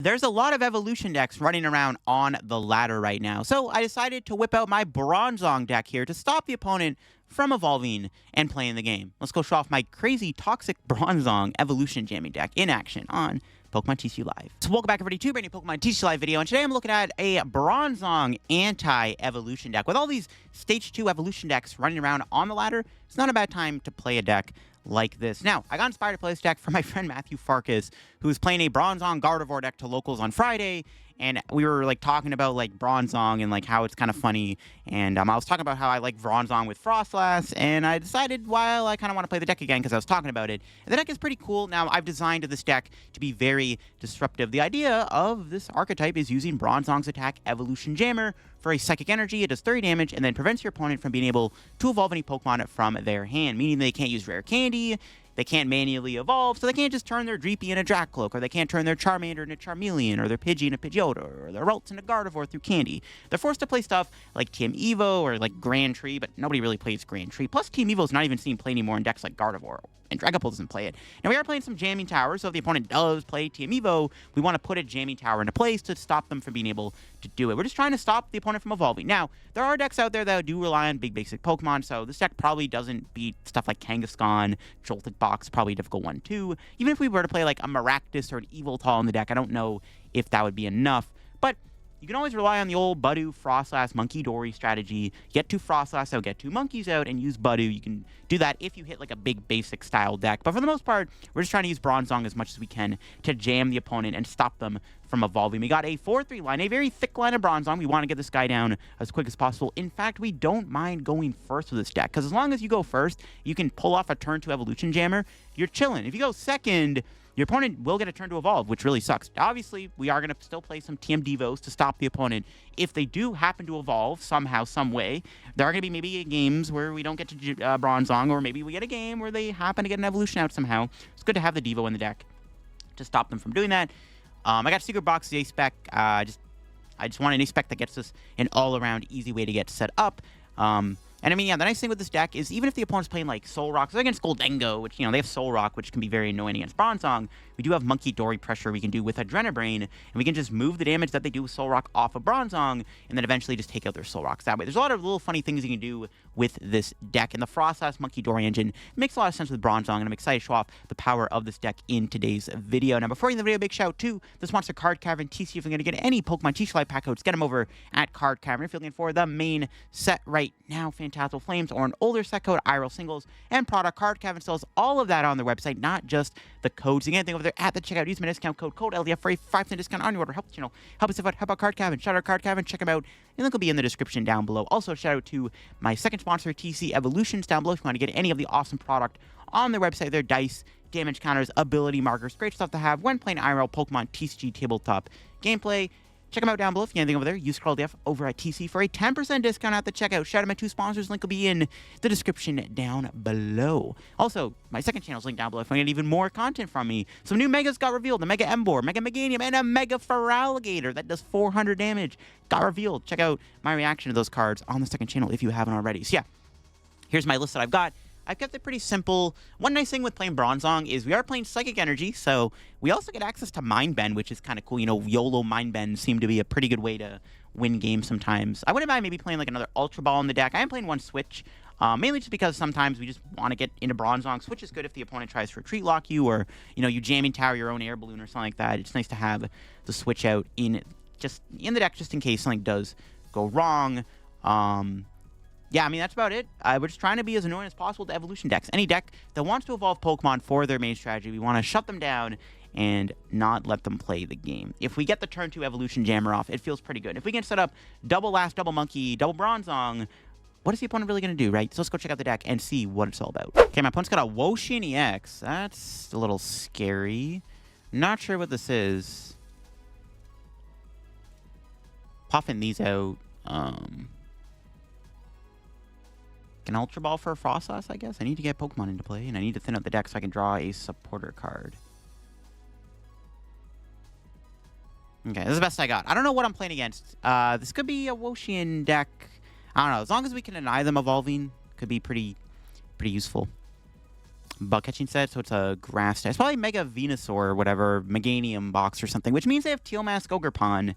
There's a lot of evolution decks running around on the ladder right now, so I decided to whip out my Bronzong deck here to stop the opponent from evolving and playing the game. Let's go show off my crazy toxic Bronzong evolution jamming deck in action on Pokemon TCG Live. So welcome back everybody to a brand new Pokemon TCG Live video, and today I'm looking at a Bronzong anti-evolution deck. With all these Stage 2 evolution decks running around on the ladder, it's not a bad time to play a deck like this. Now, I got inspired to play this deck from my friend Matthew Farkas, who was playing a Bronzong Gardevoir deck to locals on Friday, and we were like talking about like Bronzong and like how it's kind of funny, and I was talking about how I like Bronzong with Froslass, and I decided, well, I kind of want to play the deck again because I was talking about it. And the deck is pretty cool. Now, I've designed this deck to be very disruptive. The idea of this archetype is using Bronzong's attack Evolution Jammer for a Psychic Energy. It does 30 damage and then prevents your opponent from being able to evolve any Pokemon from their hand, meaning they can't use Rare Candy, they can't manually evolve, so they can't just turn their Dreepy into Dracloak, or they can't turn their Charmander into Charmeleon, or their Pidgey into Pidgeotto, or their Ralts into Gardevoir through Candy. They're forced to play stuff like Team Evo or like Grand Tree, but nobody really plays Grand Tree. Plus, Team Evo's not even seen play anymore in decks like Gardevoir, and Dragapult doesn't play it. Now, we are playing some Jamming Tower, so if the opponent does play Team Evo, we want to put a Jamming Tower into place to stop them from being able to do it. We're just trying to stop the opponent from evolving. Now, there are decks out there that do rely on big basic Pokemon, so this deck probably doesn't beat stuff like Kangaskhan, Joltik Box, probably a difficult one too. Even if we were to play like a Maractus or an Eviltal in the deck, I don't know if that would be enough. But you can always rely on the old Budew, Froslass, Munkidori strategy. Get 2 Froslass out, get 2 Monkeys out, and use Budew. You can do that if you hit like a big basic style deck. But for the most part, we're just trying to use Bronzong as much as we can to jam the opponent and stop them from evolving. We got a 4-3 line, a very thick line of Bronzong. We want to get this guy down as quick as possible. In fact, we don't mind going first with this deck, because as long as you go first, you can pull off a turn to Evolution Jammer. You're chilling. If you go second, your opponent will get a turn to evolve, which really sucks. Obviously, we are going to still play some TM Devos to stop the opponent. If they do happen to evolve somehow, some way, there are going to be maybe games where we don't get to Bronzong, or maybe we get a game where they happen to get an evolution out somehow. It's good to have the Devo in the deck to stop them from doing that. I got Secret Box A spec. I just want an A spec that gets us an all-around easy way to get set up. And I mean, yeah, the nice thing with this deck is even if the opponent's playing like Soul Rock, so against Gholdengo, which, you know, they have Soul Rock, which can be very annoying against Bronzong, we do have Munkidori pressure we can do with Adrenabrain, and we can just move the damage that they do with Soul Rock off of Bronzong, and then eventually just take out their Soul Rocks that way. There's a lot of little funny things you can do with this deck, and the Froslass Munkidori engine makes a lot of sense with Bronzong, and I'm excited to show off the power of this deck in today's video. Now, before we end the video, big shout out to the sponsor Card Cavern TC. If you're going to get any Pokemon TCG Live pack codes, get them over at Card Cavern. If you're looking for the main set right now, Phantasmal Flames, or an older set code, IRL singles, and product, Card Cavern sells all of that on their website, not just the codes. You can get anything over there at the checkout. Use my discount code LDF for a 5% discount on your order. Help the channel, help us out. How about Card Cavern? Shout out Card Cavern, check them out. The link will be in the description down below. Also, shout out to my second sponsor, TC Evolutions, down below if you want to get any of the awesome product on their website. Their dice, damage counters, ability markers, great stuff to have when playing IRL Pokemon TCG tabletop gameplay. Check them out down below. If you get anything over there, use LDF over at TC for a 10% discount at the checkout. Shout out my 2 sponsors. Link will be in the description down below. Also, my second channel is linked down below if you want to get even more content from me. Some new Megas got revealed. The Mega Emboar, Mega Meganium, and a Mega Feraligatr that does 400 damage got revealed. Check out my reaction to those cards on the second channel if you haven't already. So yeah, here's my list that I've got. I've kept it pretty simple. One nice thing with playing Bronzong is we are playing Psychic Energy, so we also get access to Mind Bend, which is kind of cool. You know, YOLO Mind Bend seem to be a pretty good way to win games sometimes. I wouldn't mind maybe playing like another Ultra Ball in the deck. I am playing one Switch, mainly just because sometimes we just want to get into Bronzong. Switch is good if the opponent tries to retreat lock you, or, you know, you Jamming Tower your own Air Balloon or something like that. It's nice to have the Switch out in the deck just in case something does go wrong. Yeah, I mean, that's about it. We're just trying to be as annoying as possible to evolution decks. Any deck that wants to evolve Pokemon for their main strategy, we want to shut them down and not let them play the game. If we get the turn 2 Evolution Jammer off, it feels pretty good. If we can set up double Last, double Monkey, double Bronzong, what is the opponent really going to do, right? So let's go check out the deck and see what it's all about. Okay, my opponent's got a Woshin EX. That's a little scary. Not sure what this is. Popping these out. An Ultra Ball for a Froslass, I guess. I need to get Pokemon into play, and I need to thin out the deck so I can draw a supporter card. Okay, this is the best I got. I don't know what I'm playing against. This could be a Woshin deck. I don't know. As long as we can deny them evolving, could be pretty useful. bug catching set, so it's a grass type. It's probably Mega Venusaur or whatever, Meganium box or something, which means they have Teal Mask Ogerpon,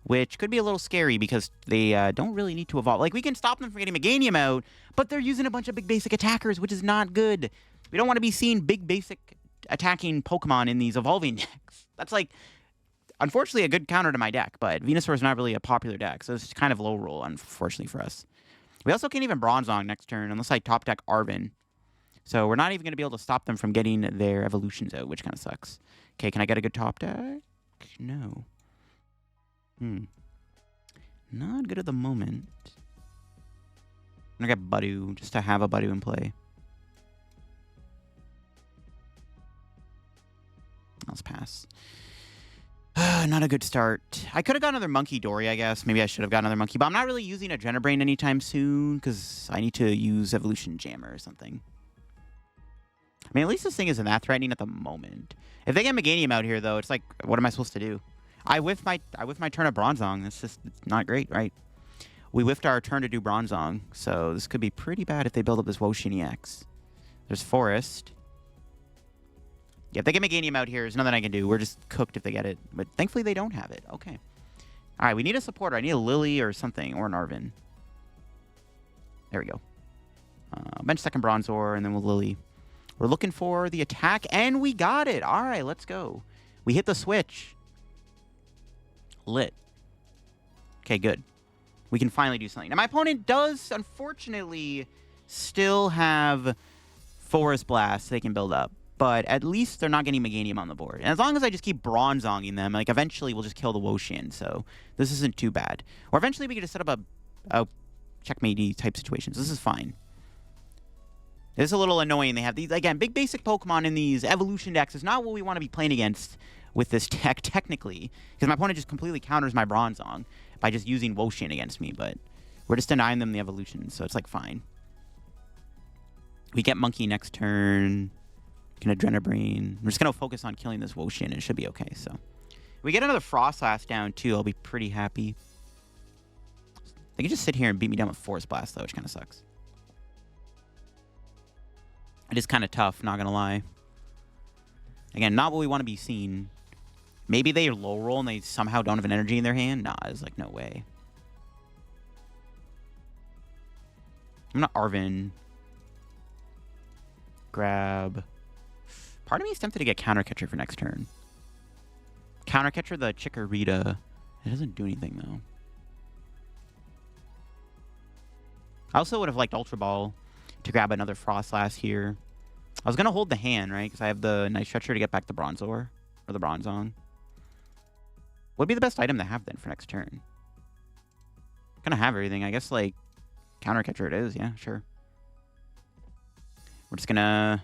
which could be a little scary because they don't really need to evolve. Like, we can stop them from getting Meganium out, but they're using a bunch of big basic attackers, which is not good. We don't want to be seeing big basic attacking Pokemon in these evolving decks. That's like, unfortunately, a good counter to my deck, but Venusaur is not really a popular deck, so it's kind of low roll, unfortunately for us. We also can't even Bronzong next turn unless I top deck Arven. So we're not even going to be able to stop them from getting their evolutions out, which kind of sucks. Okay, can I get a good top deck? No. Not good at the moment. I'm going to get Budew, just to have a Budew in play. Let's pass. Not a good start. I could have got another Munkidori, I guess. Maybe I should have got another Monkey, but I'm not really using a Genebrain anytime soon because I need to use Evolution Jammer or something. I mean, at least this thing isn't that threatening at the moment. If they get Meganium out here, though, it's like, what am I supposed to do? I whiffed my turn of Bronzong. It's just not great, right? We whiffed our turn to do Bronzong, so this could be pretty bad if they build up this Woshini X. There's Forest. Yeah, if they get Meganium out here, there's nothing I can do. We're just cooked if they get it. But thankfully, they don't have it. Okay. All right, we need a supporter. I need a Lillie or something, or an Arven. There we go. Bench second Bronzor, and then we'll Lillie. We're looking for the attack, and we got it. All right, let's go. We hit the switch. Lit. Okay, good. We can finally do something. Now, my opponent does, unfortunately, still have Forest Blast they can build up. But at least they're not getting Meganium on the board. And as long as I just keep Bronzonging them, like, eventually we'll just kill the Woshin. So this isn't too bad. Or eventually we can just set up a checkmate type situations. This is fine. It's a little annoying. They have these, again, big basic Pokemon in these evolution decks is not what we want to be playing against with this deck, technically. Because my opponent just completely counters my Bronzong by just using Woshin against me. But we're just denying them the evolution, so it's, like, fine. We get Monkey next turn. Can Adrenabrain. We're just going to focus on killing this Woshin. It should be okay, so. If we get another Froslass down, too, I'll be pretty happy. They can just sit here and beat me down with Forest Blast, though, which kind of sucks. It is kind of tough, not going to lie. Again, not what we want to be seeing. Maybe they low roll and they somehow don't have an energy in their hand? Nah, it's like, no way. I'm going to Arven. Grab. Part of me is tempted to get Counter Catcher for next turn. Counter Catcher the Chikorita. It doesn't do anything, though. I also would have liked Ultra Ball to grab another Froslass here. I was going to hold the hand, right? Because I have the Night Stretcher to get back the Bronzor. Or the Bronzong. What would be the best item to have, then, for next turn? I'm going to have everything. I guess, like, Counter Catcher it is. Yeah, sure. We're just going to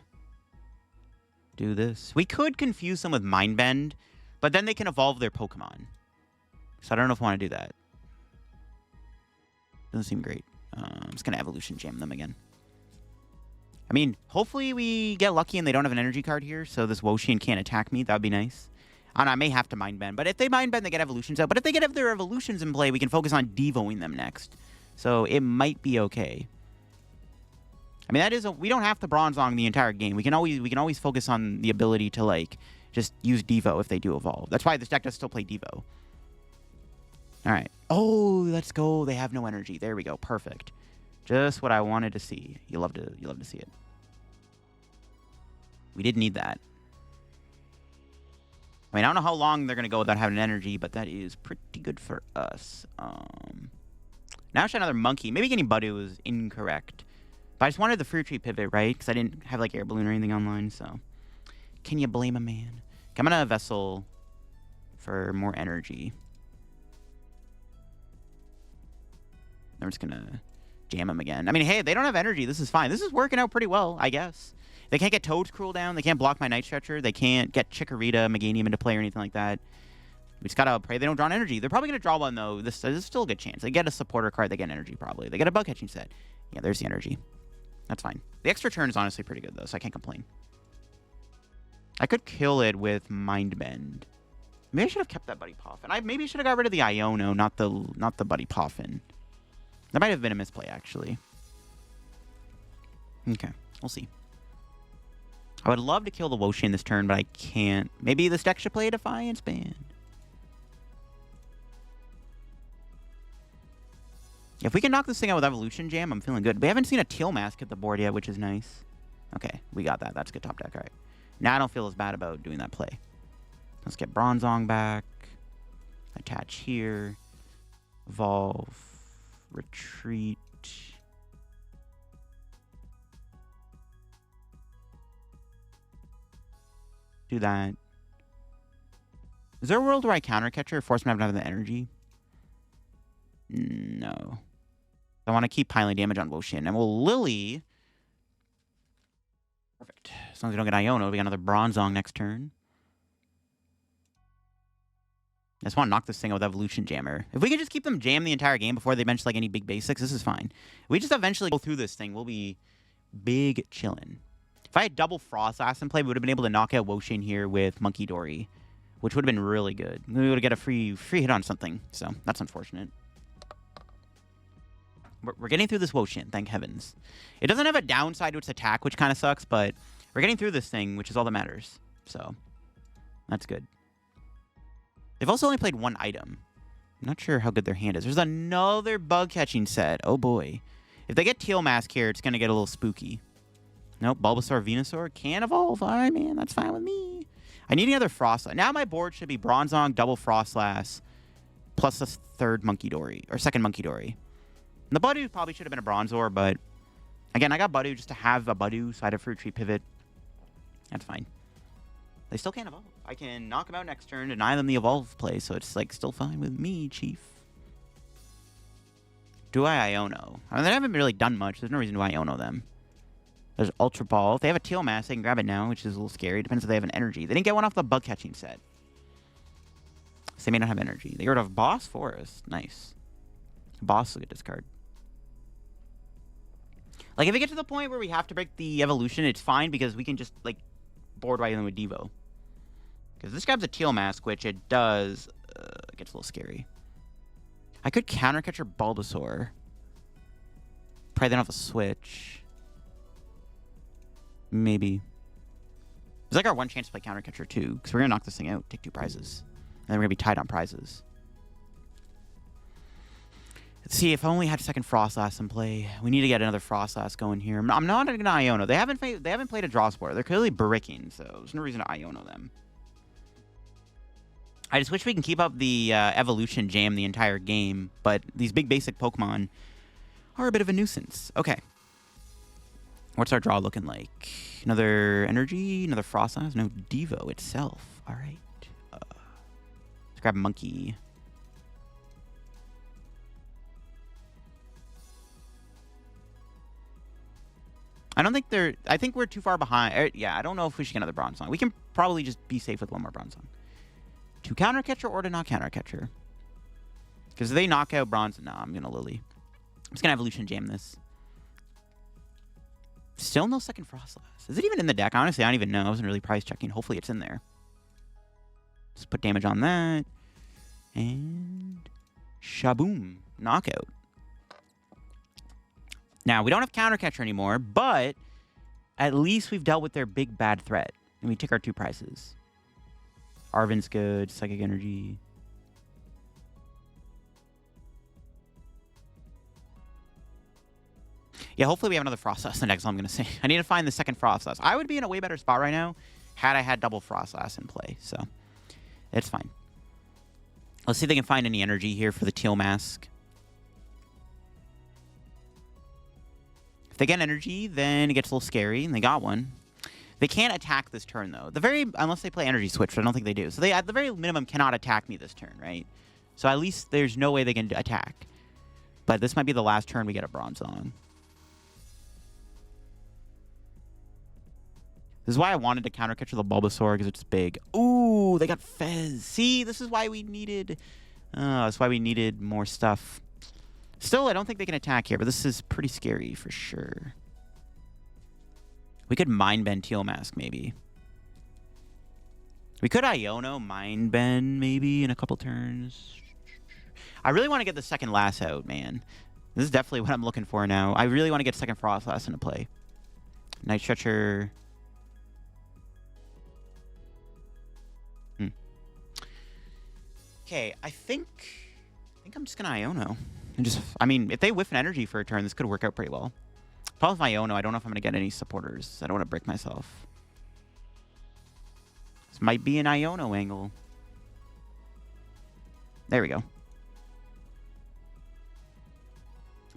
do this. We could confuse them with Mind Bend, but then they can evolve their Pokemon. So I don't know if I want to do that. Doesn't seem great. I'm just going to Evolution Jam them again. I mean, hopefully we get lucky and they don't have an energy card here, so this Woshin can't attack me. That would be nice. I may have to Mind Bend, but if they Mind Bend, they get evolutions out. But if they get their evolutions in play, we can focus on Devoing them next. So it might be okay. I mean, that is we don't have to Bronzong the entire game. We can always focus on the ability to, like, just use Devo if they do evolve. That's why this deck does still play Devo. All right. Oh, let's go. They have no energy. There we go. Perfect. Just what I wanted to see. You love to see it. We did need that. I mean, I don't know how long they're going to go without having energy, but that is pretty good for us. Now I should another Monkey. Maybe getting Budew was incorrect. But I just wanted the Fruit Tree pivot, right? Because I didn't have, like, Air Balloon or anything online, so. Can you blame a man? Okay, I'm going to Vessel for more energy. I'm just going to jam him again. I mean, hey, they don't have energy. This is fine. This is working out pretty well, I guess. They can't get Toad's cooldown. They can't block my Night Stretcher. They can't get Chikorita, Meganium into play or anything like that. We just got to pray they don't draw an energy. They're probably going to draw one, though. This is still a good chance. They get a supporter card. They get energy, probably. They get a bug catching set. Yeah, there's the energy. That's fine. The extra turn is honestly pretty good, though, so I can't complain. I could kill it with Mind Bend. Maybe I should have kept that Buddy Poffin. Maybe I should have got rid of the Iono, not the Buddy Poffin. That might have been a misplay, actually. Okay, we'll see. I would love to kill the Woshin this turn, but I can't. Maybe this deck should play a Defiance Band. If we can knock this thing out with Evolution Jam, I'm feeling good. We haven't seen a Teal Mask hit the board yet, which is nice. Okay, we got that. That's good top deck. All right. Now I don't feel as bad about doing that play. Let's get Bronzong back. Attach here. Evolve. Retreat. Do that. Is there a world where I counter catcher or force him to have the energy? No. I want to keep piling damage on Woshin. And we'll Lillie. Perfect. As long as we don't get Iono, we got another Bronzong next turn. I just want to knock this thing out with Evolution Jammer. If we could just keep them jam the entire game before they bench like any big basics, this is fine. If we just eventually go through this thing, we'll be big chillin'. If I had double Froslass in play, we would have been able to knock out Woshin here with Munkidori, which would have been really good. We would have got a free hit on something, so that's unfortunate. We're getting through this Woshin, thank heavens. It doesn't have a downside to its attack, which kind of sucks, but we're getting through this thing, which is all that matters. So, that's good. They've also only played one item. I'm not sure how good their hand is. There's another bug catching set. Oh boy. If they get Teal Mask here, it's going to get a little spooky. Nope, Bulbasaur, Venusaur can evolve. All right, man, that's fine with me. I need another Froslass. Now my board should be Bronzong, double Froslass, plus a third Munkidori, or second Munkidori. The Budew probably should have been a Bronzor, but again, I got Budew just to have a Budew, so I had a fruit tree pivot. That's fine. They still can't evolve. I can knock them out next turn, deny them the evolve play, so it's like still fine with me, Chief. Do I Iono? I mean, they haven't really done much. There's no reason to Iono them. There's Ultra Ball. If they have a Teal Mask, they can grab it now, which is a little scary. Depends if they have an energy. They didn't get one off the bug catching set. So they may not have energy. They got rid of Boss Forest. Nice. Boss is a good discard. Like, if we get to the point where we have to break the evolution, it's fine because we can just, like, board right in with Devo. Because this grabs a Teal Mask, which it does. It gets a little scary. I could counter catcher Bulbasaur. Probably then off a Switch. Maybe. It's like our one chance to play counter catcher, too. Because we're going to knock this thing out, take 2 prizes. And then we're going to be tied on prizes. Let's see, if I only had second Froslass in play. We need to get another Froslass going here. I'm not going to Iono. They haven't played a draw sport. They're clearly bricking, so there's no reason to Iono them. I just wish we can keep up the evolution jam the entire game, but these big basic Pokemon are a bit of a nuisance. Okay. What's our draw looking like? Another energy, another Froslass, no Devo itself. All right. Let's grab Monkey. I think we're too far behind. Yeah, I don't know if we should get another Bronzong. We can probably just be safe with one more Bronzong. To counter catcher or to not counter catcher? Because if they knock out Bronzong, no, I'm going to Lillie. I'm just going to evolution jam this. Still no second Froslass. Is it even in the deck? Honestly, I don't even know. I wasn't really price checking. Hopefully it's in there. Just put damage on that. And shaboom. Knockout. Now, we don't have counter catcher anymore, but at least we've dealt with their big bad threat. And we take our 2 prizes. Arven's good. Psychic Energy. Yeah, hopefully we have another Froslass in the next, I'm going to say. I need to find the second Froslass. I would be in a way better spot right now had I had double Froslass in play, so it's fine. Let's see if they can find any energy here for the Teal Mask. If they get energy, then it gets a little scary, and they got one. They can't attack this turn, though. Unless they play Energy Switch, but I don't think they do. So they, at the very minimum, cannot attack me this turn, right? So at least there's no way they can attack. But this might be the last turn we get a Bronzong. This is why I wanted to counter catcher the Bulbasaur, because it's big. Ooh, they got Fez. See, this is why we needed... that's why we needed more stuff. Still, I don't think they can attack here, but this is pretty scary for sure. We could Mind Bend Teal Mask, maybe. We could Iono Mind Bend, maybe, in a couple turns. I really want to get the second Lass out, man. This is definitely what I'm looking for now. I really want to get second Froslass into play. Night Stretcher... Okay, I think I'm just gonna Iono. And just, I mean, if they whiff an energy for a turn, this could work out pretty well. Problem with Iono, I don't know if I'm gonna get any supporters. I don't want to break myself. This might be an Iono angle. There we go.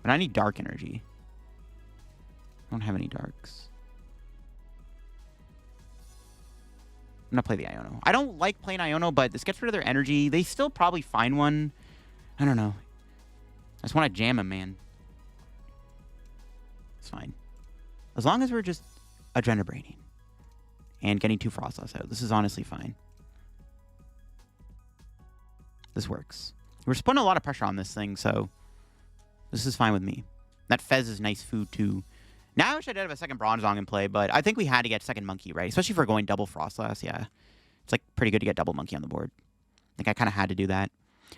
But I need dark energy. I don't have any darks. I'm gonna play the Iono. I don't like playing Iono, but this gets rid of their energy. They still probably find one. I don't know. I just want to jam him, man. It's fine. As long as we're just adrenabrating and getting 2 Froslass out. This is honestly fine. This works. We're just putting a lot of pressure on this thing, so this is fine with me. That Fez is nice food, too. Now I wish I did have a second Bronzong in play, but I think we had to get second Monkey, right? Especially if we're going double Froslass, yeah. It's like pretty good to get double Monkey on the board. I think I kind of had to do that.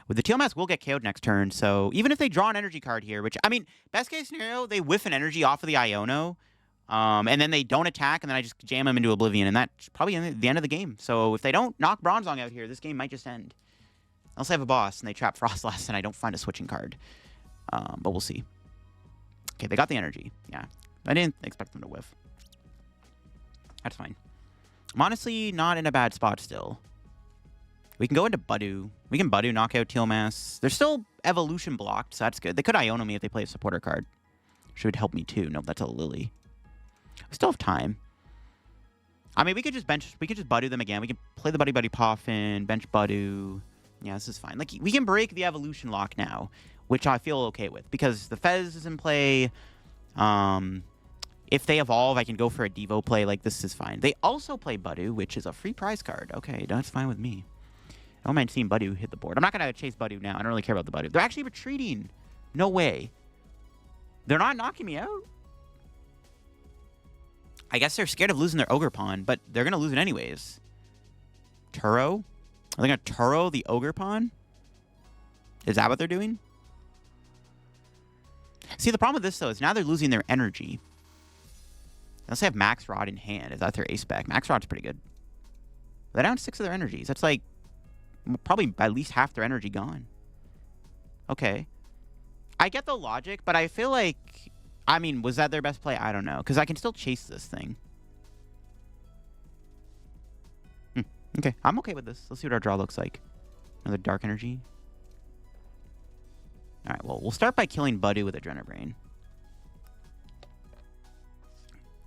With the Teal Mask, we'll get KO'd next turn, so even if they draw an energy card here, which, I mean, best case scenario, they whiff an energy off of the Iono, and then they don't attack, and then I just jam them into Oblivion, and that's probably the end of the game. So if they don't knock Bronzong out here, this game might just end. Unless I have a boss, and they trap Froslass, and I don't find a switching card. But we'll see. Okay, they got the energy. Yeah. I didn't expect them to whiff. That's fine. I'm honestly not in a bad spot still. We can go into Budew. We can Budew, knock out Teal Mask. They're still evolution blocked, so that's good. They could Iono me if they play a supporter card. Should help me too. Nope, that's a Lillie. We still have time. I mean, we could just Budew them again. We can play the Buddy-Buddy Poffin, bench Budew. Yeah, this is fine. Like, we can break the evolution lock now, which I feel okay with, because the Fez is in play. If they evolve, I can go for a Devo play. Like, this is fine. They also play Budew, which is a free prize card. Okay, that's fine with me. I don't mind seeing Budew hit the board. I'm not going to chase Budew now. I don't really care about the Budew. They're actually retreating. No way. They're not knocking me out. I guess they're scared of losing their Ogre Pawn, but they're going to lose it anyways. Turo? Are they going to Turo the Ogre Pawn? Is that what they're doing? See, the problem with this, though, is now they're losing their energy. Unless they have Max Rod in hand. Is that their ace spec? Max Rod's pretty good. They're down 6 of their energies. That's like probably at least half their energy gone. Okay. I get the logic, but I feel like... I mean, was that their best play? I don't know. Because I can still chase this thing. Okay, I'm okay with this. Let's see what our draw looks like. Another dark energy. Alright, well, we'll start by killing Budew with Adrenabrain.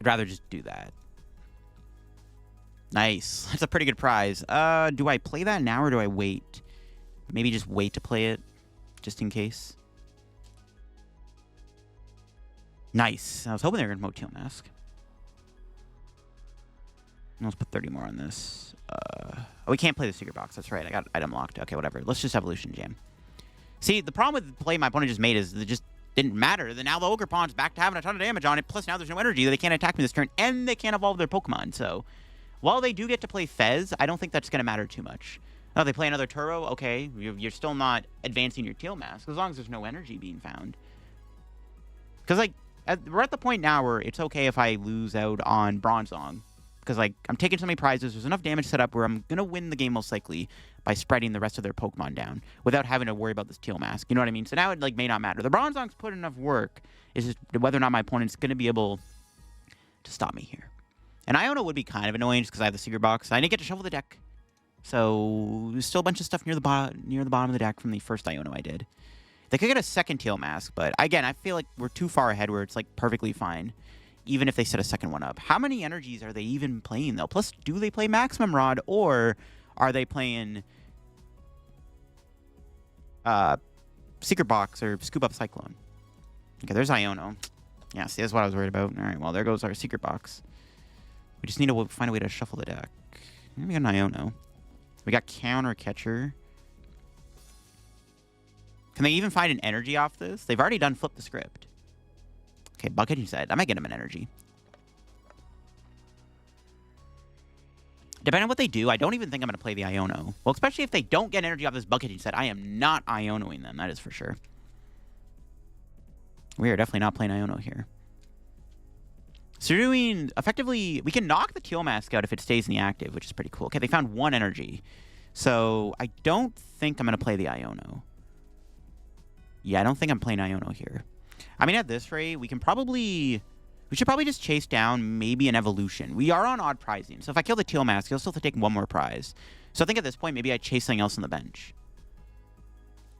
I'd rather just do that. Nice. That's a pretty good prize. Do I play that now or do I wait? Maybe just wait to play it, just in case. Nice. I was hoping they were going to promote Teal Mask. Let's put 30 more on this. Oh, we can't play the Secret Box. That's right. I got item locked. Okay, whatever. Let's just Evolution Jam. See, the problem with the play my opponent just made is it just didn't matter. Then now the Ogre Pawn's back to having a ton of damage on it. Plus, now there's no energy. They can't attack me this turn, and they can't evolve their Pokemon. So, while they do get to play Fez, I don't think that's going to matter too much. Oh, they play another Turo? Okay, you're still not advancing your Teal Mask, as long as there's no energy being found. Because, like, we're at the point now where it's okay if I lose out on Bronzong. Because, like, I'm taking so many prizes. There's enough damage set up where I'm going to win the game most likely by spreading the rest of their Pokemon down without having to worry about this Teal Mask. You know what I mean? So now it, like, may not matter. The Bronzong's put enough work. It's just whether or not my opponent's going to be able to stop me here. And Iono would be kind of annoying just because I have the Secret Box. I didn't get to shuffle the deck. So there's still a bunch of stuff near the bottom of the deck from the first Iono I did. They could get a second Teal Mask, but again, I feel like we're too far ahead where it's, like, perfectly fine. Even if they set a second one up. How many energies are they even playing, though? Plus, do they play Maximum Rod, or are they playing Secret Box or Scoop Up Cyclone? Okay, there's Iono. Yeah, see, that's what I was worried about. All right, well, there goes our Secret Box. We just need to find a way to shuffle the deck. We got an Iono. We got Counter Catcher. Can they even find an energy off this? They've already done Flip the Script. Okay, Bucket, he said. I might get him an energy. Depending on what they do, I don't even think I'm going to play the Iono. Well, especially if they don't get energy off this Bucket, he said. I am not Ionoing them. That is for sure. We are definitely not playing Iono here. So you're doing, effectively, we can knock the Teal Mask out if it stays in the active, which is pretty cool. Okay, they found one energy. So I don't think I'm going to play the Iono. Yeah, I don't think I'm playing Iono here. I mean, at this rate, we should probably just chase down maybe an evolution. We are on odd prizing. So if I kill the Teal Mask, he'll still have to take one more prize. So I think at this point, maybe I chase something else on the bench.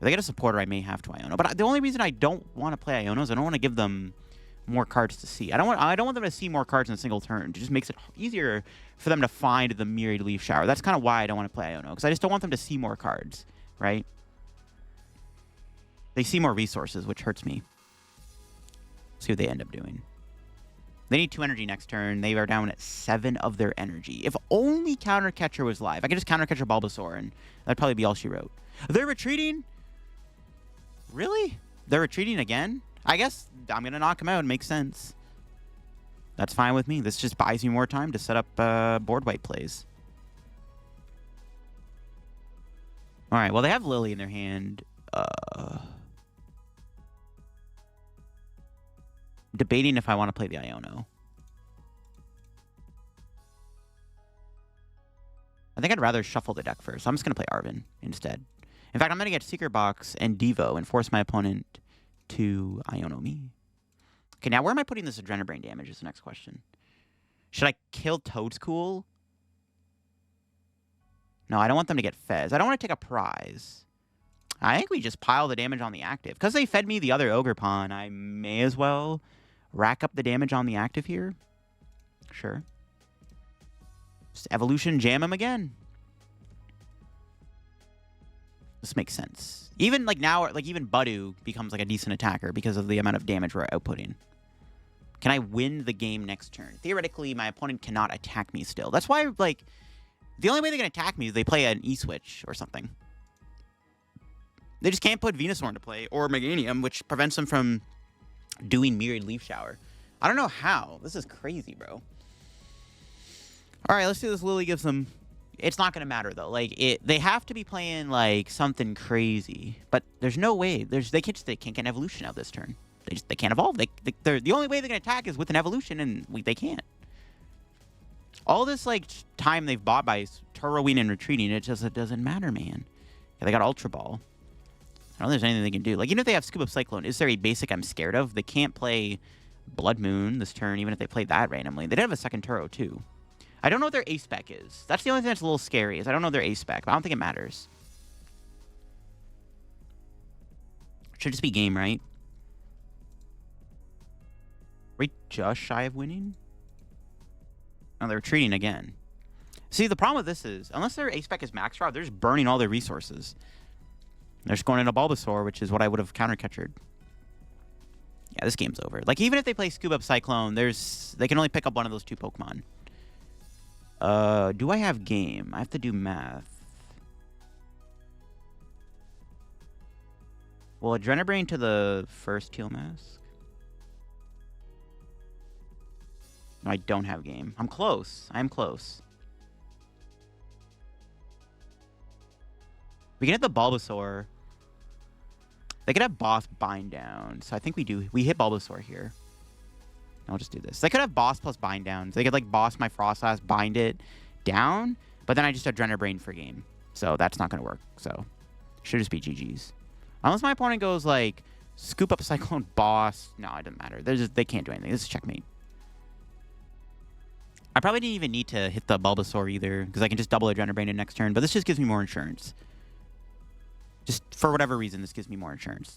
If I get a supporter, I may have to Iono. But the only reason I don't want to play Iono is I don't want to give them more cards to see. I don't want them to see more cards in a single turn. It just makes it easier for them to find the Myriad Leaf Shower. That's kind of why I don't want to play Iono, because I just don't want them to see more cards, right? They see more resources, which hurts me. See what they end up doing. They need 2 energy next turn. They are down at 7 of their energy. If only Counter Catcher was live. I could just Counter Catcher Bulbasaur, and that'd probably be all she wrote. They're retreating? Really? They're retreating again? I guess I'm going to knock them out. It makes sense. That's fine with me. This just buys me more time to set up board wipe plays. All right. Well, they have Lillie in their hand. Debating if I want to play the Iono. I think I'd rather shuffle the deck first. I'm just going to play Arven instead. In fact, I'm going to get Secret Box and Devo and force my opponent to Iono me. Okay, now where am I putting this Adrenabrain damage is the next question. Should I kill Toadscool? No, I don't want them to get Fez. I don't want to take a prize. I think we just pile the damage on the active. Because they fed me the other Ogre Pawn, I may as well rack up the damage on the active here. Sure. Just Evolution, jam him again. This makes sense. Even like now, like even Budew becomes like a decent attacker because of the amount of damage we're outputting. Can I win the game next turn? Theoretically, my opponent cannot attack me still. That's why, like, the only way they can attack me is they play an E-Switch or something. They just can't put Venusaur into play or Meganium, which prevents them from doing Myriad Leaf Shower. I don't know how. This is crazy, bro. All right, let's see this Lillie gives them. It's not going to matter, though. Like, they have to be playing, like, something crazy. But there's no way. They can't get an evolution out this turn. They can't evolve. The only way they can attack is with an evolution, and they can't. All this, like, time they've bought by Turrowing and retreating, it doesn't matter, man. Yeah, they got Ultra Ball. I don't think there's anything they can do. Like, even if they have Scoop Up Cyclone, is there a basic I'm scared of? They can't play Bloodmoon this turn, even if they play that randomly. They did have a second Turro, too. I don't know what their ace spec is. That's the only thing that's a little scary, is I don't know their ace spec, but I don't think it matters. Should just be game, right? Are we just shy of winning? Oh, they're retreating again. See, the problem with this is, unless their ace spec is max draw, they're just burning all their resources. They're just going into Bulbasaur, which is what I would have counter-catchered. Yeah, this game's over. Like, even if they play Scoop Up Cyclone, they can only pick up one of those 2 Pokemon. Do I have game? I have to do math. Well, Adrenabrain to the first Teal Mask. No, I don't have game. I'm close. I'm close. We can hit the Bulbasaur. They could have Boss Bind down. So I think we do. We hit Bulbasaur here. I'll just do this. They could have Boss plus Bind down. They could, like, Boss my Froslass, bind it down. But then I just Adrenabrain for game. So that's not going to work. So should just be GG's. Unless my opponent goes, like, Scoop Up Cyclone Boss. No, it doesn't matter. They can't do anything. This is checkmate. I probably didn't even need to hit the Bulbasaur either, because I can just double Adrenabrain in next turn. But this just gives me more insurance. Just for whatever reason, this gives me more insurance.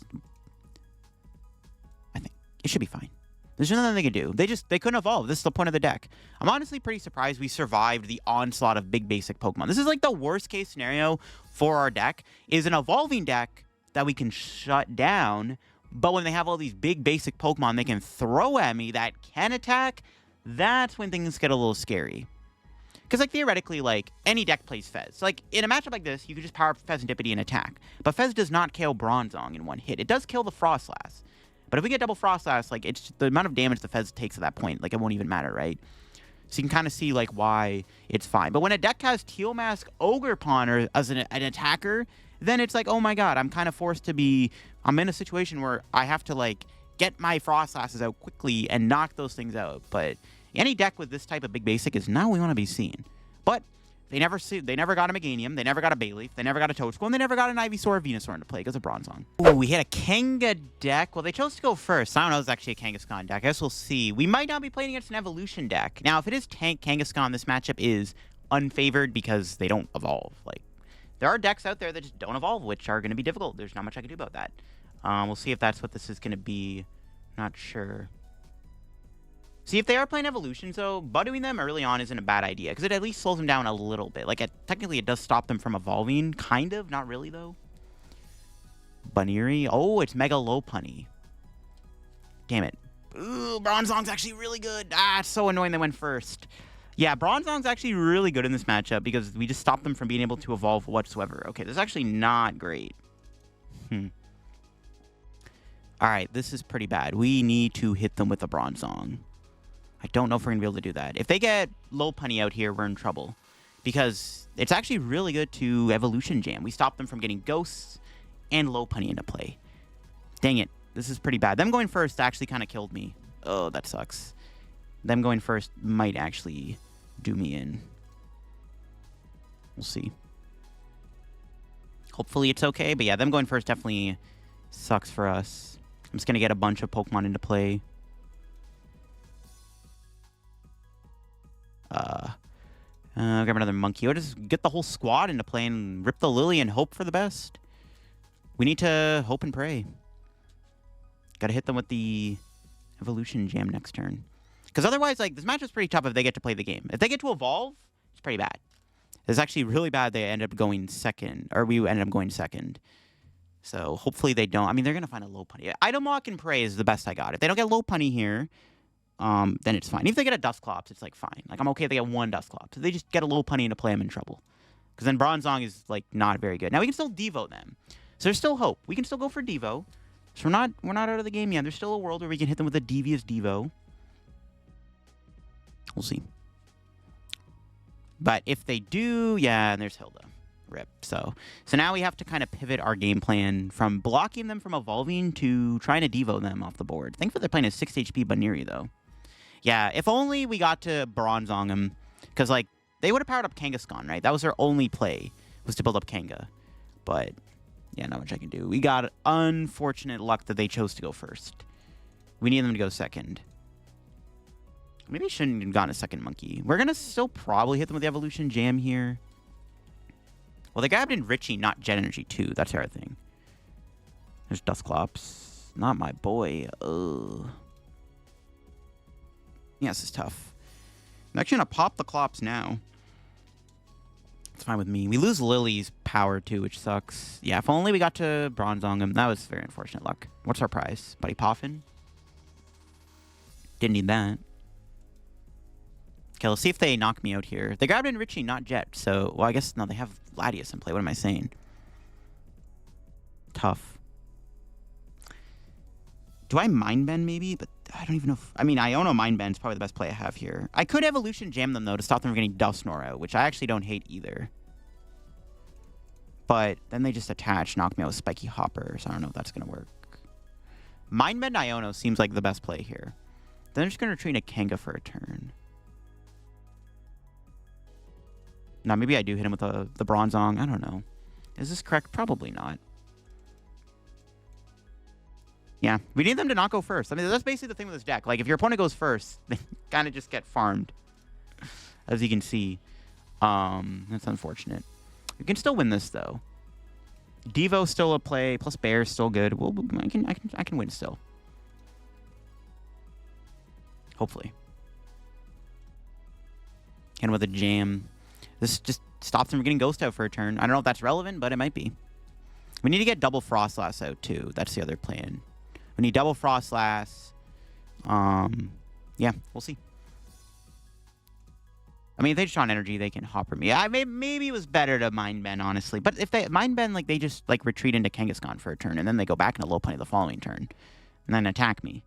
I think it should be fine. There's nothing they can do. They couldn't evolve. This is the point of the deck. I'm honestly pretty surprised we survived the onslaught of big basic Pokemon. This is like the worst case scenario for our deck, is an evolving deck that we can shut down, but when they have all these big basic Pokemon they can throw at me that can attack, that's when things get a little scary. Because, like, theoretically, like, any deck plays Fez. Like, in a matchup like this, you could just power up Fezandipity and attack. But Fez does not kill Bronzong in one hit. It does kill the Froslass. But if we get double Froslass, like, it's the amount of damage the Fez takes at that point, like, it won't even matter, right? So you can kind of see, like, why it's fine. But when a deck has Teal Mask Ogre Pawn as an attacker, then it's like, oh my god, I'm kind of forced to be... I'm in a situation where I have to, like, get my Froslasses out quickly and knock those things out. But any deck with this type of big basic is not what we want to be seeing. But They never got a Meganium. They never got a Bayleaf. They never got a Toadskull. And they never got an Ivysaur or Venusaur into play because of Bronzong. Ooh, we hit a Kanga deck. Well, they chose to go first. I don't know if it's actually a Kangaskhan deck. I guess we'll see. We might not be playing against an Evolution deck. Now, if it is Kangaskhan, this matchup is unfavored because they don't evolve. Like, there are decks out there that just don't evolve, which are going to be difficult. There's not much I can do about that. We'll see if that's what this is going to be. Not sure. See, if they are playing Evolutions, though, Budewing them early on isn't a bad idea, because it at least slows them down a little bit. Like, technically, it does stop them from evolving, kind of. Not really, though. Buneary. Oh, it's Mega Lopunny. Damn it. Ooh, Bronzong's actually really good. Ah, it's so annoying they went first. Yeah, Bronzong's actually really good in this matchup, because we just stopped them from being able to evolve whatsoever. Okay, this is actually not great. Alright, this is pretty bad. We need to hit them with a Bronzong. I don't know if we're going to be able to do that. If they get Lopunny out here, we're in trouble. Because it's actually really good to Evolution Jam. We stop them from getting Ghosts and Lopunny into play. Dang it. This is pretty bad. Them going first actually kind of killed me. Oh, that sucks. Them going first might actually do me in. We'll see. Hopefully it's okay. But yeah, them going first definitely sucks for us. I'm just going to get a bunch of Pokemon into play. Grab another Monkey. Or just get the whole squad into play and rip the Lillie and hope for the best. We need to hope and pray. Gotta hit them with the Evolution Jam next turn. Because otherwise, like, this match is pretty tough if they get to play the game. If they get to evolve, it's pretty bad. It's actually really bad they ended up going second. Or we ended up going second. So hopefully they don't. I mean, they're going to find a Lopunny. Item Lock and Pray is the best I got. If they don't get Lopunny here, then it's fine. If they get a Dusclops, it's, like, fine. Like, I'm okay if they get one Dusclops. If they just get a Lopunny into play, I'm in trouble. Because then Bronzong is, like, not very good. Now, we can still Devo them. So there's still hope. We can still go for Devo. So we're not out of the game yet. There's still a world where we can hit them with a devious Devo. We'll see. But if they do, yeah, and there's Hilda. Rip. So now we have to kind of pivot our game plan from blocking them from evolving to trying to Devo them off the board. Thankfully, they're playing a 6 HP Buneary, though. Yeah, if only we got to Bronzong them. Because, like, they would have powered up Kangaskhan, right? That was their only play, was to build up Kanga. But, yeah, not much I can do. We got unfortunate luck that they chose to go first. We need them to go second. Maybe I shouldn't have gotten a second Monkey. We're going to still probably hit them with the Evolution Jam here. Well, they grabbed in Richie, not Jet Energy, too. That's the other thing. There's Dusclops. Not my boy. Ugh. Yeah, this is tough. I'm actually going to pop the Clops now. It's fine with me. We lose Lily's power, too, which sucks. Yeah, if only we got to Bronzong him. That was very unfortunate luck. What's our prize? Buddy Poffin? Didn't need that. Okay, let's see if they knock me out here. They grabbed in Richie, not Jet. So, well, I guess, no, they have Latias in play. What am I saying? Tough. Do I Mind Bend, maybe? But I don't even know if... I mean, Iono Mind Bend is probably the best play I have here. I could Evolution Jam them, though, to stop them from getting Dusknoir out, which I actually don't hate either. But then they just attach, knock me out with Spiky Hopper, so I don't know if that's going to work. Mind Bend Iono seems like the best play here. Then I'm just going to retreat a Kanga for a turn. Now, maybe I do hit him with the Bronzong. I don't know. Is this correct? Probably not. Yeah, we need them to not go first. I mean, that's basically the thing with this deck. Like, if your opponent goes first, they kind of just get farmed, as you can see. That's unfortunate. We can still win this, though. Devo's still a play, plus Bear's still good. Well, I can win still. Hopefully. And with a Jam. This just stops them from getting Ghost out for a turn. I don't know if that's relevant, but it might be. We need to get double Froslass out, too. That's the other plan. We need double Froslass. Yeah, we'll see. I mean, if they just on energy, they can Hopper me. Maybe it was better to Mind Bend, honestly. But if they Mind Bend, like, they just, like, retreat into Kangaskhan for a turn, and then they go back into Lopunny the following turn, and then attack me.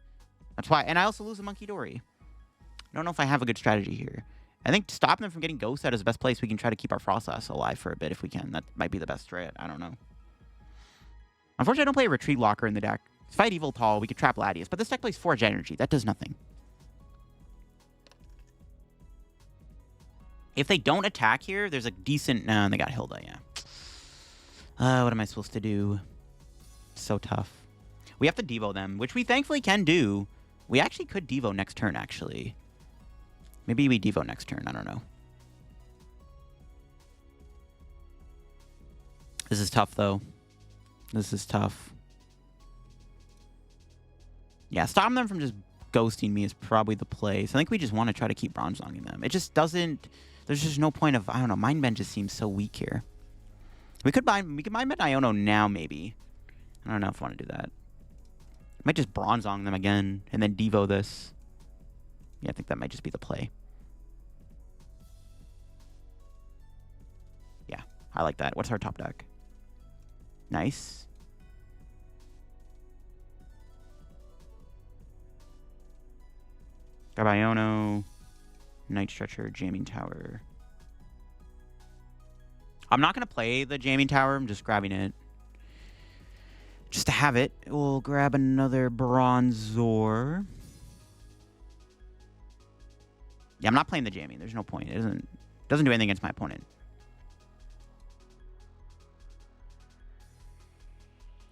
That's why. And I also lose a Munkidori. I don't know if I have a good strategy here. I think stopping them from getting Ghost out is the best place. We can try to keep our Froslass alive for a bit if we can. That might be the best strat. I don't know. Unfortunately, I don't play a Retreat Locker in the deck. Fight Evil Tall, we could trap Latias, but this deck plays 4 Jet Energy. That does nothing. If they don't attack here, there's a decent... No, they got Hilda, yeah. What am I supposed to do? So tough. We have to Devo them, which we thankfully can do. We actually could Devo next turn, actually. Maybe we Devo next turn. I don't know. This is tough, though. This is tough. Yeah, stopping them from just ghosting me is probably the play. So I think we just want to try to keep Bronzonging them. It just doesn't... There's just no point of... I don't know. Mind Bend just seems so weak here. We could Mind Bend Iono now, maybe. I don't know if I want to do that. I might just Bronzong them again and then Devo this. Yeah, I think that might just be the play. Yeah, I like that. What's our top deck? Nice. Grab Iono, Night Stretcher, Jamming Tower. I'm not going to play the Jamming Tower. I'm just grabbing it. Just to have it. We'll grab another Bronzor. Yeah, I'm not playing the Jamming. There's no point. It doesn't do anything against my opponent.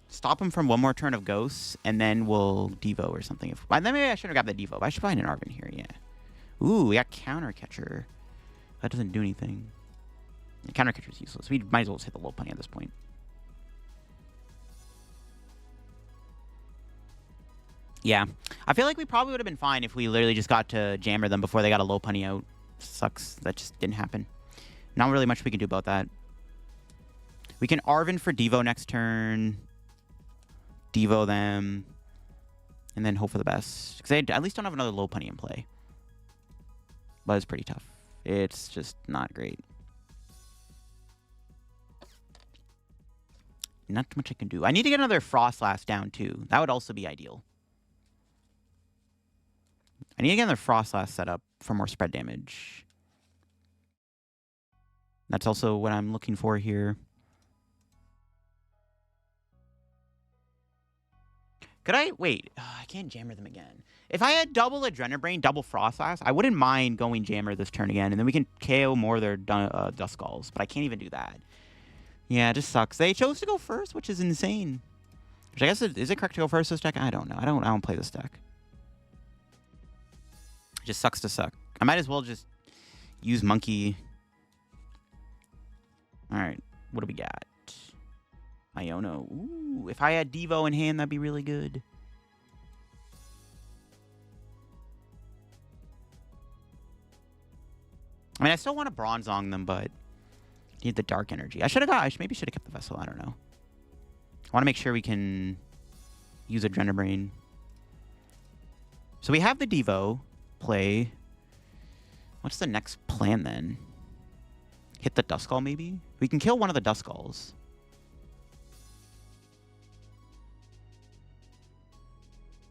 Stop him from one more turn of Ghosts, and then we'll Devo or something. Then maybe I should have grabbed the Devo. But I should find an Arven here, yeah. Ooh, we got Counter Catcher. That doesn't do anything. Yeah, Counter Catcher is useless. We might as well just hit the Lopunny at this point. Yeah. I feel like we probably would have been fine if we literally just got to Jammer them before they got a Lopunny out. Sucks. That just didn't happen. Not really much we can do about that. We can Arven for Devo next turn. Devo them. And then hope for the best. Because they at least don't have another Lopunny in play. But it's pretty tough. It's just not great. Not much I can do. I need to get another Froslass down, too. That would also be ideal. I need to get another Froslass set up for more spread damage. That's also what I'm looking for here. Could I... Wait. I can't Jammer them again. If I had double Adrenabrain, double Froslass, I wouldn't mind going Jammer this turn again. And then we can KO more of their Duskulls. But I can't even do that. Yeah, it just sucks. They chose to go first, which is insane. Which I guess... Is it correct to go first this deck? I don't know. I don't play this deck. It just sucks to suck. I might as well just use Monkey. Alright. What do we got? Iono. Ooh, if I had Devo in hand, that'd be really good. I mean, I still want to Bronzong them, but need the Dark Energy. Maybe should have kept the Vessel. I don't know. I want to make sure we can use Adrenabrain. So we have the Devo play. What's the next plan then? Hit the Duskull, maybe? We can kill one of the Duskulls.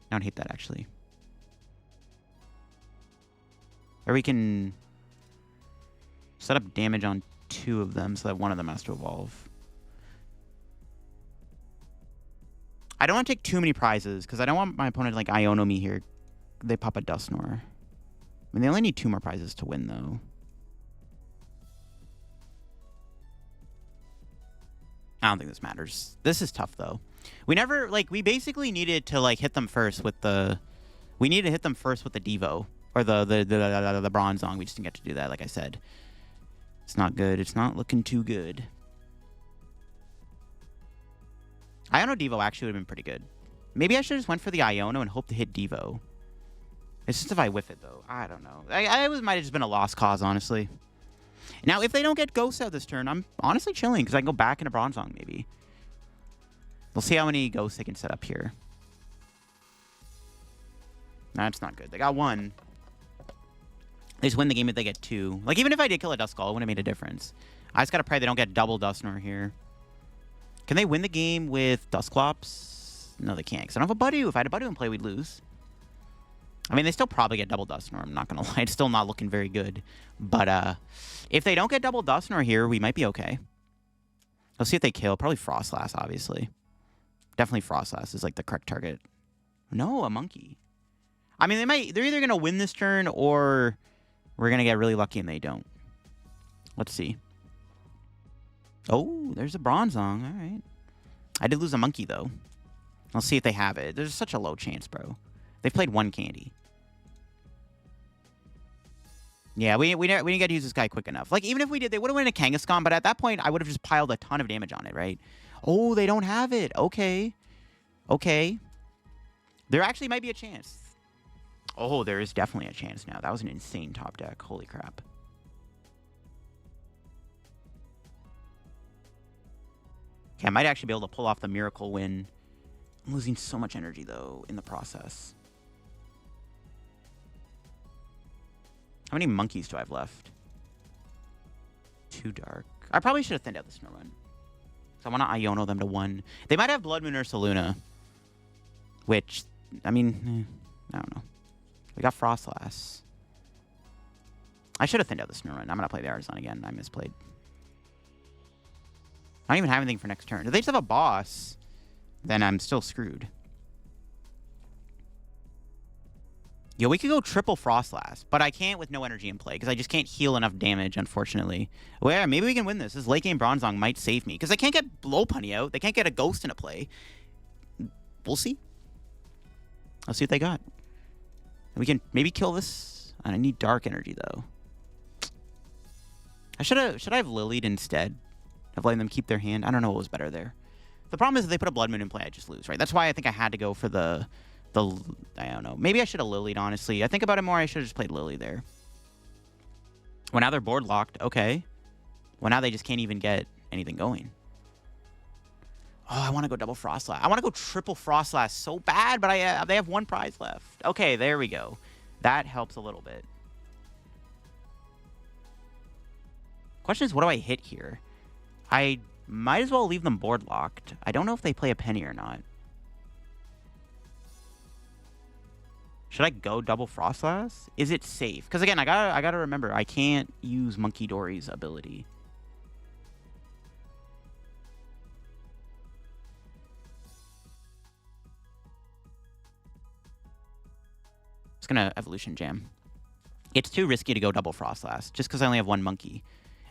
I don't hate that, actually. Or we can set up damage on two of them so that one of them has to evolve. I don't want to take too many prizes because I don't want my opponent to, like, Iono me here. They pop a Dusknoir. I mean, they only need 2 more prizes to win, though. I don't think this matters. This is tough, though. We never, like, we basically needed to, like, hit them first with the... We needed to hit them first with the Devo. Or the Bronzong. We just didn't get to do that, like I said. It's not good. It's not looking too good. Iono Devo actually would have been pretty good. Maybe I should have just went for the Iono and hoped to hit Devo. It's just if I whiff it, though. I don't know. I might have just been a lost cause, honestly. Now, if they don't get Ghosts out this turn, I'm honestly chilling because I can go back into Bronzong, maybe. We'll see how many Ghosts they can set up here. That's not good. They got 1. They just win the game if they get 2. Like, even if I did kill a Duskull, it wouldn't have made a difference. I just gotta pray they don't get double Dusknoir here. Can they win the game with Dusclops? No, they can't, because I don't have a Budew. If I had a Budew in play, we'd lose. I mean, they still probably get double Dusknoir. I'm not gonna lie. It's still not looking very good. But, if they don't get double Dusknoir here, we might be okay. Let's see if they kill. Probably Froslass, obviously. Definitely Froslass is, like, the correct target. No, a Monkey. I mean, they're either gonna win this turn, or we're gonna get really lucky and they don't. Let's see. Oh, there's a Bronzong. All right. I did lose a monkey, though. Let's see if they have it. There's such a low chance, bro. They've played one candy. Yeah, we didn't get to use this guy quick enough. Like, even if we did, they would have won a Kangaskhan, but at that point, I would have just piled a ton of damage on it, right? Oh, they don't have it. Okay. Okay. There actually might be a chance. Oh, there is definitely a chance now. That was an insane top deck. Holy crap. Okay, I might actually be able to pull off the miracle win. I'm losing so much energy, though, in the process. How many monkeys do I have left? Too dark. I probably should have thinned out the Snorunt. So I want to Iono them to 1. They might have Bloodmoon Ursaluna. Which, I mean, I don't know. We got Froslass. I should have thinned out the Snorunt. I'm going to play the Artisan again. I misplayed. I don't even have anything for next turn. If they just have a boss, then I'm still screwed. Yo, we could go triple Froslass, but I can't with no energy in play because I just can't heal enough damage, unfortunately. Well, yeah, maybe we can win this. This late game Bronzong might save me because I can't get Lopunny out. They can't get a ghost into play. We'll see. Let's see what they got. We can maybe kill this. I need dark energy, though. Should I have Lillied instead of letting them keep their hand? I don't know what was better there. The problem is if they put a Bloodmoon in play, I just lose, right? That's why I think I had to go for the I don't know. Maybe I should have Lillied, honestly. I think about it more, I should have just played Lillie there. Well, now they're board locked. Okay. Well, now they just can't even get anything going. Oh, I want to go double Froslass. I want to go triple Froslass so bad, but they have one prize left. Okay, there we go. That helps a little bit. Question is, what do I hit here? I might as well leave them board locked. I don't know if they play a penny or not. Should I go double Froslass? Is it safe? Because again, I gotta remember, I can't use Munkidori's ability. It's gonna Evolution Jam. It's too risky to go double Froslass, just because I only have one monkey.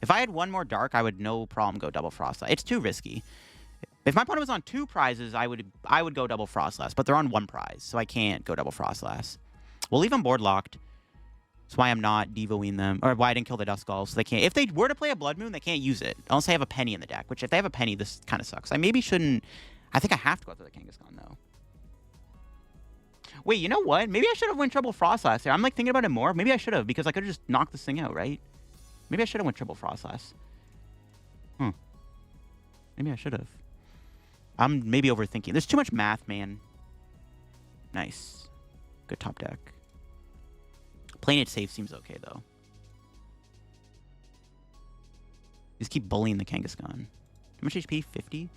If I had one more dark, I would no problem go double Froslass. It's too risky. If my opponent was on 2 prizes, I would go double Froslass, but they're on 1 prize, so I can't go double Froslass. We'll leave them board locked. That's why I'm not Devoing them, or why I didn't kill the Duskull, so they can't. If they were to play a Bloodmoon, they can't use it unless they have a penny in the deck. Which if they have a penny, this kind of sucks. I maybe shouldn't. I think I have to go after the Kangaskhan though. Wait, you know what? Maybe I should have went triple Froslass here. I'm like thinking about it more. Maybe I should have because I could have just knocked this thing out, right? Maybe I should have went triple Froslass. Maybe I should have. I'm maybe overthinking. There's too much math, man. Nice. Good top deck. Playing it safe seems okay, though. Just keep bullying the Kangaskhan. How much HP? 50?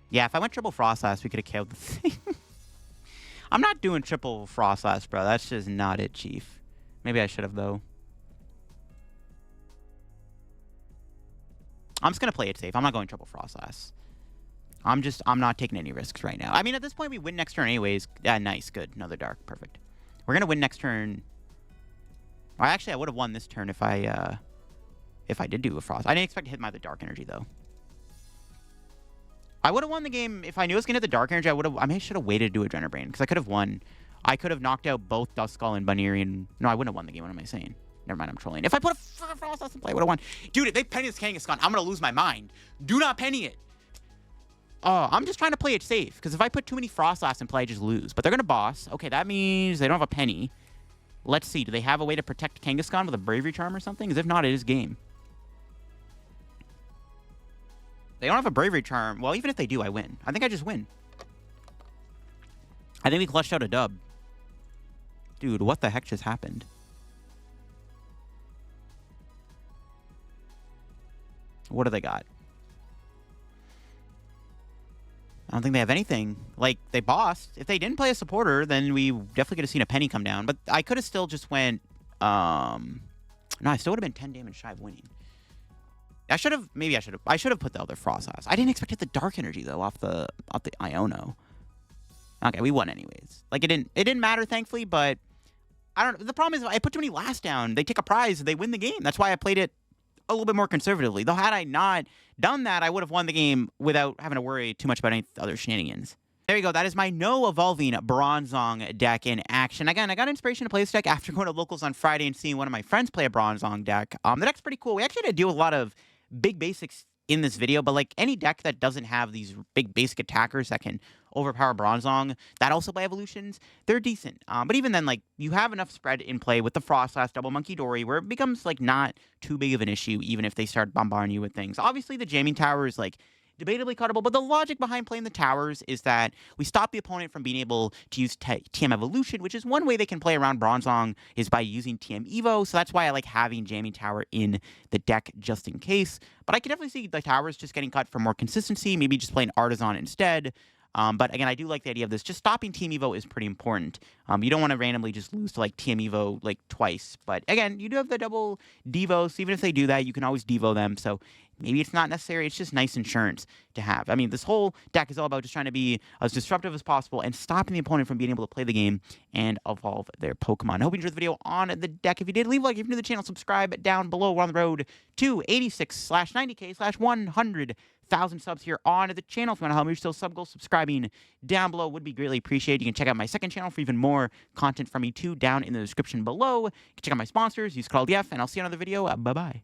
Yeah, if I went triple Froslass, we could have killed the thing. I'm not doing triple Froslass, bro. That's just not it, Chief. Maybe I should have, though. I'm just going to play it safe. I'm not going triple Froslass. I'm not taking any risks right now. I mean, at this point, we win next turn anyways. Yeah, nice. Good. Another dark. Perfect. We're going to win next turn. Or actually, I would have won this turn if I did do a Frost. I didn't expect to hit my the dark energy, though. I would have won the game. If I knew I was going to hit the dark energy, I should have waited to do Adrenaline Brain, because I could have won. I could have knocked out both Duskull and Buneary, and no, I wouldn't have won the game. What am I saying? Never mind, I'm trolling. If I put a Froslass in play, I would have won. Dude, if they penny this Kangaskhan, I'm going to lose my mind. Do not penny it. Oh, I'm just trying to play it safe, because if I put too many Froslass in play, I just lose. But they're going to boss. Okay, that means they don't have a penny. Let's see. Do they have a way to protect Kangaskhan with a Bravery Charm or something? Because if not, it is game. They don't have a Bravery Charm. Well, even if they do, I win. I think I just win. I think we clutched out a dub. Dude, what the heck just happened? What do they got? I don't think they have anything. Like, they bossed. If they didn't play a supporter, then we definitely could have seen a penny come down. But I could have still just went... No, I still would have been 10 damage shy of winning. I should have... Maybe I should have... I should have put the other Froslass. I didn't expect to hit the Dark Energy, though, off the Iono. Okay, we won anyways. Like, it didn't matter, thankfully, but... I don't. The problem is I put too many last down. They take a prize, they win the game. That's why I played it a little bit more conservatively. Though had I not done that, I would have won the game without having to worry too much about any other shenanigans. There you go. That is my no evolving Bronzong deck in action. Again, I got inspiration to play this deck after going to locals on Friday and seeing one of my friends play a Bronzong deck. The deck's pretty cool. We actually had to deal with a lot of big basics in this video, but like any deck that doesn't have these big basic attackers that can overpower Bronzong that also play evolutions, they're decent. But even then, like, you have enough spread in play with the Froslass double Munkidori where it becomes like not too big of an issue, even if they start bombarding you with things. Obviously, the Jamming Tower is like debatably cuttable, but the logic behind playing the towers is that we stop the opponent from being able to use TM Evolution, which is one way they can play around Bronzong is by using TM Evo, so that's why I like having Jamming Tower in the deck just in case. But I can definitely see the towers just getting cut for more consistency, maybe just playing Artisan instead. But again, I do like the idea of this. Just stopping Team Evo is pretty important. You don't want to randomly just lose to like Team Evo like twice. But again, you do have the double Devo, so even if they do that, you can always Devo them. So maybe it's not necessary. It's just nice insurance to have. I mean, this whole deck is all about just trying to be as disruptive as possible and stopping the opponent from being able to play the game and evolve their Pokemon. I hope you enjoyed the video on the deck. If you did, leave a like. If you're new to the channel, subscribe down below. We're on the road to 86/90K/100,000 subs here on the channel. If you want to help me still sub goal, subscribing down below would be greatly appreciated. You can check out my second channel for even more content from me too down in the description below. You can check out my sponsors, use code LittleDarkFury, and I'll see you on another video. Bye-bye.